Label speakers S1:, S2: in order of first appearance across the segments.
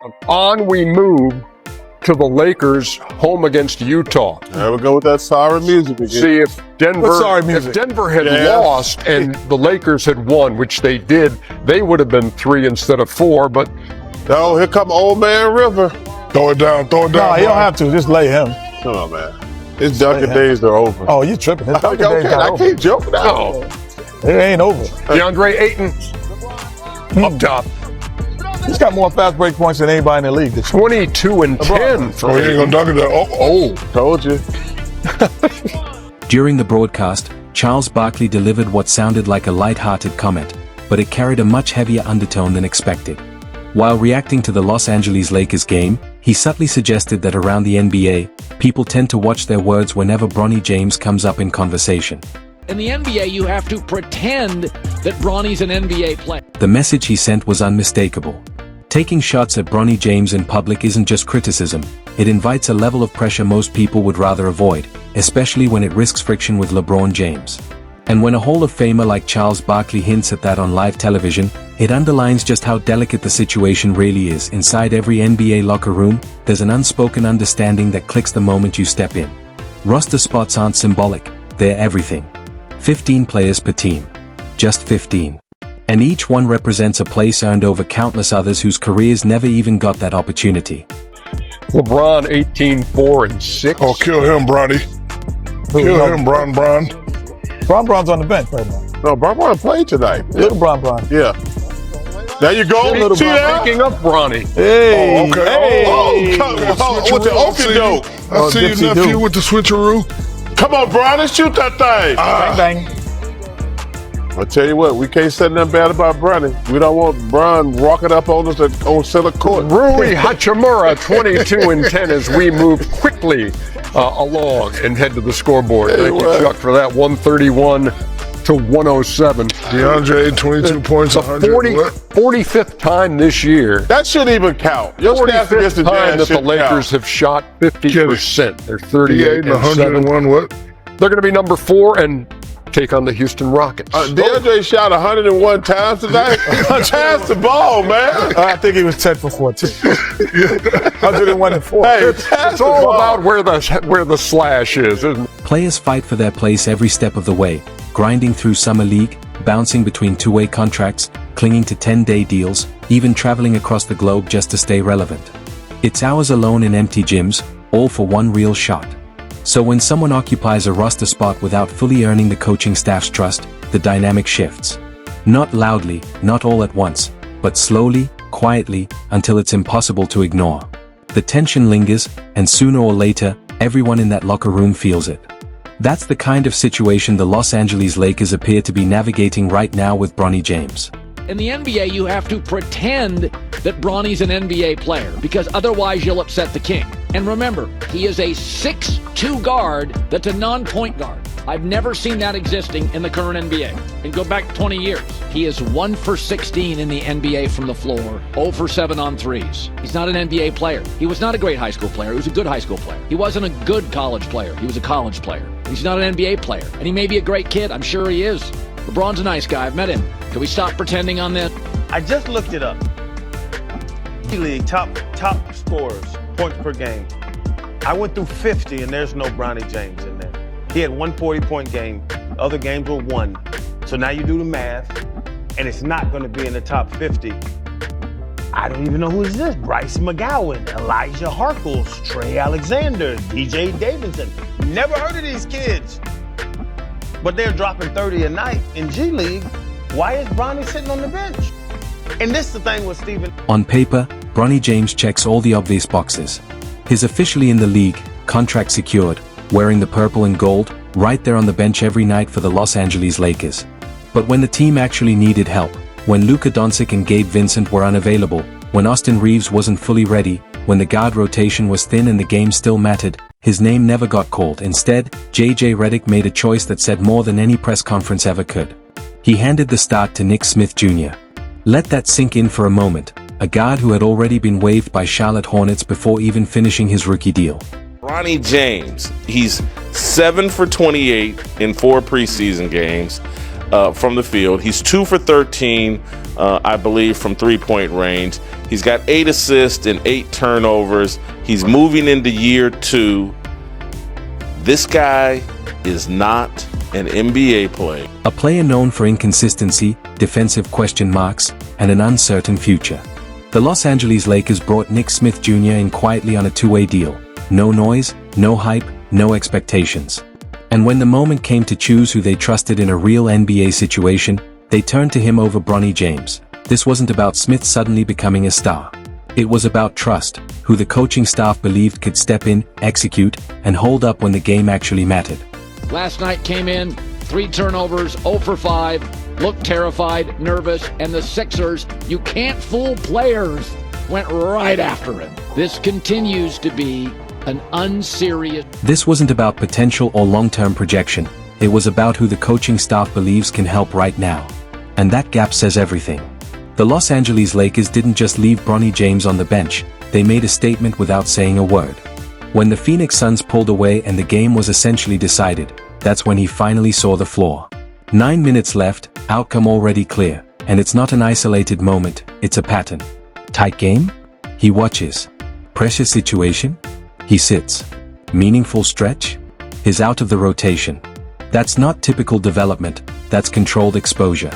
S1: On we move to the Lakers home against Utah.
S2: There we go with that sorry music again.
S1: See if Denver had lost and the Lakers had won, which they did, they would have been 3 instead of 4. But
S2: oh, here come old man River.
S3: Throw it down.
S4: No, you don't have to. Just lay him.
S2: Come on, man. His Dunkin' days are over.
S4: Oh, you tripping. His Dunkin' days
S2: I
S4: over.
S2: can't joke now.
S4: It ain't over.
S1: DeAndre Ayton up top.
S4: He's got more fast break points than anybody in the league.
S1: 22 and 10 for
S3: he ain't gonna dunk it there. Oh,
S2: told you.
S5: During the broadcast, Charles Barkley delivered what sounded like a light-hearted comment, but it carried a much heavier undertone than expected. While reacting to the Los Angeles Lakers game, he subtly suggested that around the NBA, people tend to watch their words whenever Bronny James comes up in conversation.
S6: In the NBA, you have to pretend that Bronny's an NBA player.
S5: The message he sent was unmistakable. Taking shots at Bronny James in public isn't just criticism, it invites a level of pressure most people would rather avoid, especially when it risks friction with LeBron James. And when a Hall of Famer like Charles Barkley hints at that on live television, it underlines just how delicate the situation really is. Inside every NBA locker room, there's an unspoken understanding that clicks the moment you step in. Roster spots aren't symbolic, they're everything. 15 players per team. Just 15. And each one represents a place earned over countless others whose careers never even got that opportunity.
S1: LeBron 18, 4, and 6.
S3: oh, kill him, Bronny. Kill him, Bron.
S4: Bron's on the bench right now.
S2: No, Bron played tonight.
S4: Little Bron.
S2: Yeah. There you go. See that?
S1: Picking up Bronny.
S4: Hey.
S3: Oh, okay.
S4: Hey.
S2: With the okey-doke.
S3: I see your nephew with the switcheroo.
S2: Come on, Bron, let's shoot that thing.
S4: Bang, bang.
S2: I'll tell you what, we can't say nothing bad about Bronny. We don't want Bron rocking up on us on center court.
S1: Rui Hachimura 22 and 10 as we move quickly along and head to the scoreboard. Thank you, Chuck, for that. 131 to 107.
S3: DeAndre, 22 points,
S1: The
S3: 100.
S1: 45th time this year.
S2: That shouldn't even count. Your stats against
S1: 45th
S2: the
S1: time
S2: Jazz
S1: that the
S2: should
S1: Lakers
S2: count.
S1: have shot 50%. They're 38 and 7.
S3: 101, what?
S1: They're going to be number 4 and take on the Houston Rockets.
S2: DeAndre shot 101 times tonight. Pass the ball, man.
S4: I think he was 10 for 14. 101 and 4.
S2: Hey,
S1: It's all about where the slash is, isn't it?
S5: Players fight for their place every step of the way, grinding through summer league, bouncing between two-way contracts, clinging to 10-day deals, even traveling across the globe just to stay relevant. It's hours alone in empty gyms, all for one real shot. So when someone occupies a roster spot without fully earning the coaching staff's trust, the dynamic shifts. Not loudly, not all at once, but slowly, quietly, until it's impossible to ignore. The tension lingers, and sooner or later, everyone in that locker room feels it. That's the kind of situation the Los Angeles Lakers appear to be navigating right now with Bronny James.
S6: In the NBA, you have to pretend that Bronny's an NBA player, because otherwise you'll upset the king. And remember, he is a 6'2" guard that's a non-point guard. I've never seen that existing in the current NBA. And go back 20 years. He is 1 for 16 in the NBA from the floor, 0 for 7 on threes. He's not an NBA player. He was not a great high school player. He was a good high school player. He wasn't a good college player. He was a college player. He's not an NBA player. And he may be a great kid. I'm sure he is. LeBron's a nice guy. I've met him. Can we stop pretending on this?
S7: I just looked it up. League top scorers, points per game. I went through 50 and there's no Bronny James in there. He had 140-point game. Other games were 1. So now you do the math, and it's not going to be in the top 50. I don't even know who is this. Bryce McGowan, Elijah Harkles, Trey Alexander, DJ Davidson. Never heard of these kids. But they're dropping 30 a night in G League. Why is Bronny sitting on the bench? And this is the thing with Steven.
S5: On paper, Bronny James checks all the obvious boxes. He's officially in the league, contract secured, wearing the purple and gold, right there on the bench every night for the Los Angeles Lakers. But when the team actually needed help, when Luka Doncic and Gabe Vincent were unavailable, when Austin Reeves wasn't fully ready, when the guard rotation was thin and the game still mattered, his name never got called. Instead, JJ Redick made a choice that said more than any press conference ever could. He handed the start to Nick Smith Jr. Let that sink in for a moment, a guard who had already been waived by Charlotte Hornets before even finishing his rookie deal.
S8: Bronny James, he's 7 for 28 in 4 preseason games from the field. He's 2 for 13, I believe, from three-point range. He's got 8 assists and 8 turnovers. He's moving into year 2. This guy is not an NBA player.
S5: A player known for inconsistency, defensive question marks, and an uncertain future. The Los Angeles Lakers brought Nick Smith Jr. in quietly on a 2-way deal. No noise, no hype, no expectations. And when the moment came to choose who they trusted in a real NBA situation, they turned to him over Bronny James. This wasn't about Smith suddenly becoming a star. It was about trust, who the coaching staff believed could step in, execute, and hold up when the game actually mattered.
S6: Last night came in, 3 turnovers, 0 for 5, looked terrified, nervous, and the Sixers, you can't fool players, went right after him. This continues to be an unserious...
S5: This wasn't about potential or long-term projection. It was about who the coaching staff believes can help right now. And that gap says everything. The Los Angeles Lakers didn't just leave Bronny James on the bench, they made a statement without saying a word. When the Phoenix Suns pulled away and the game was essentially decided, that's when he finally saw the floor. 9 minutes left, outcome already clear, and it's not an isolated moment, it's a pattern. Tight game? He watches. Pressure situation? He sits. Meaningful stretch? He's out of the rotation. That's not typical development, that's controlled exposure.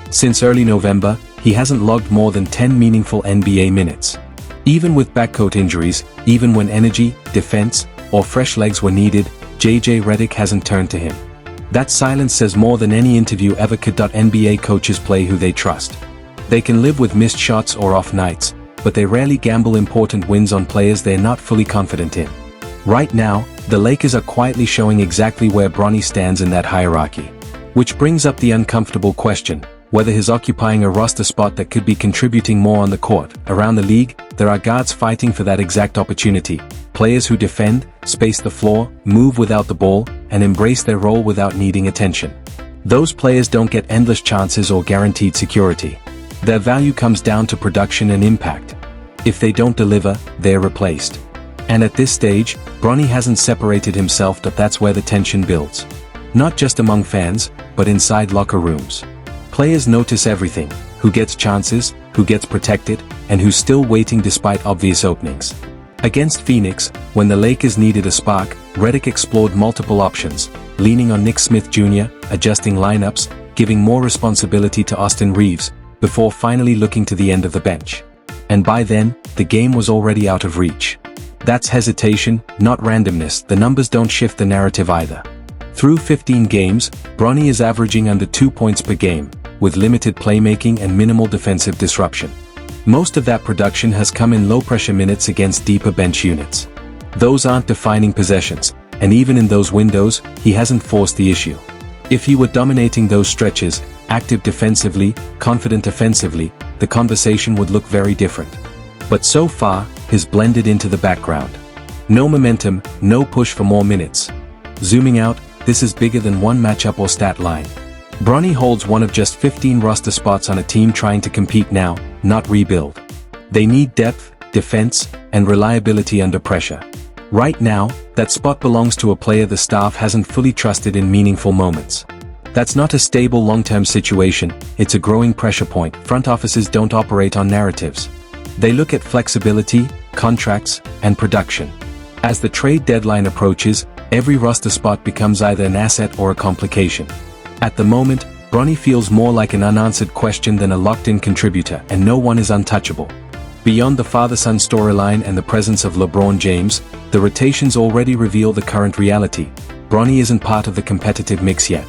S5: Since early November, he hasn't logged more than 10 meaningful NBA minutes. Even with backcourt injuries, even when energy, defense, or fresh legs were needed, JJ Redick hasn't turned to him. That silence says more than any interview ever could. NBA coaches play who they trust. They can live with missed shots or off nights, but they rarely gamble important wins on players they're not fully confident in. Right now, the Lakers are quietly showing exactly where Bronny stands in that hierarchy. Which brings up the uncomfortable question, whether he's occupying a roster spot that could be contributing more on the court. Around the league, there are guards fighting for that exact opportunity. Players who defend, space the floor, move without the ball, and embrace their role without needing attention. Those players don't get endless chances or guaranteed security. Their value comes down to production and impact. If they don't deliver, they're replaced. And at this stage, Bronny hasn't separated himself. That's where the tension builds. Not just among fans, but inside locker rooms. Players notice everything: who gets chances, who gets protected, and who's still waiting despite obvious openings. Against Phoenix, when the Lakers needed a spark, Redick explored multiple options, leaning on Nick Smith Jr., adjusting lineups, giving more responsibility to Austin Reeves, before finally looking to the end of the bench. And by then, the game was already out of reach. That's hesitation, not randomness. The numbers don't shift the narrative either. Through 15 games, Bronny is averaging under 2 points per game, with limited playmaking and minimal defensive disruption. Most of that production has come in low-pressure minutes against deeper bench units. Those aren't defining possessions, and even in those windows, he hasn't forced the issue. If he were dominating those stretches, active defensively, confident offensively, the conversation would look very different. But so far, he's blended into the background. No momentum, no push for more minutes. Zooming out, this is bigger than one matchup or stat line. Bronny holds one of just 15 roster spots on a team trying to compete now, not rebuild. They need depth, defense, and reliability under pressure. Right now, that spot belongs to a player the staff hasn't fully trusted in meaningful moments. That's not a stable long-term situation, it's a growing pressure point. Front offices don't operate on narratives. They look at flexibility, contracts, and production. As the trade deadline approaches, every roster spot becomes either an asset or a complication. At the moment, Bronny feels more like an unanswered question than a locked-in contributor, and no one is untouchable. Beyond the father-son storyline and the presence of LeBron James, the rotations already reveal the current reality. Bronny isn't part of the competitive mix yet.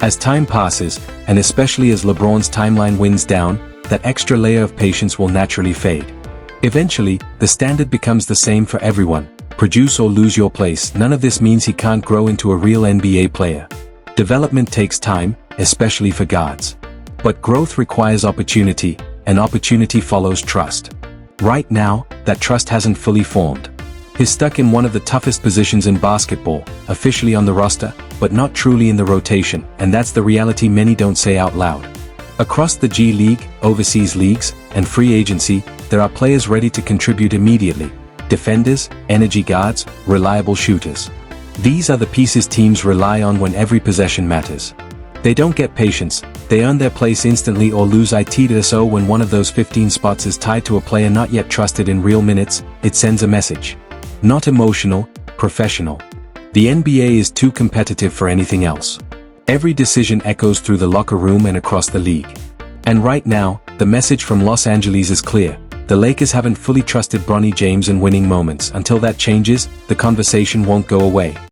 S5: As time passes, and especially as LeBron's timeline winds down, that extra layer of patience will naturally fade. Eventually, the standard becomes the same for everyone: produce or lose your place. None of this means he can't grow into a real NBA player. Development takes time, especially for guards. But growth requires opportunity, and opportunity follows trust. Right now, that trust hasn't fully formed. He's stuck in one of the toughest positions in basketball, officially on the roster, but not truly in the rotation, and that's the reality many don't say out loud. Across the G League, overseas leagues, and free agency, there are players ready to contribute immediately. Defenders, energy guards, reliable shooters. These are the pieces teams rely on when every possession matters. They don't get patience, they earn their place instantly or lose it. So when one of those 15 spots is tied to a player not yet trusted in real minutes, it sends a message. Not emotional, professional. The NBA is too competitive for anything else. Every decision echoes through the locker room and across the league. And right now, the message from Los Angeles is clear. The Lakers haven't fully trusted Bronny James in winning moments. Until that changes, the conversation won't go away.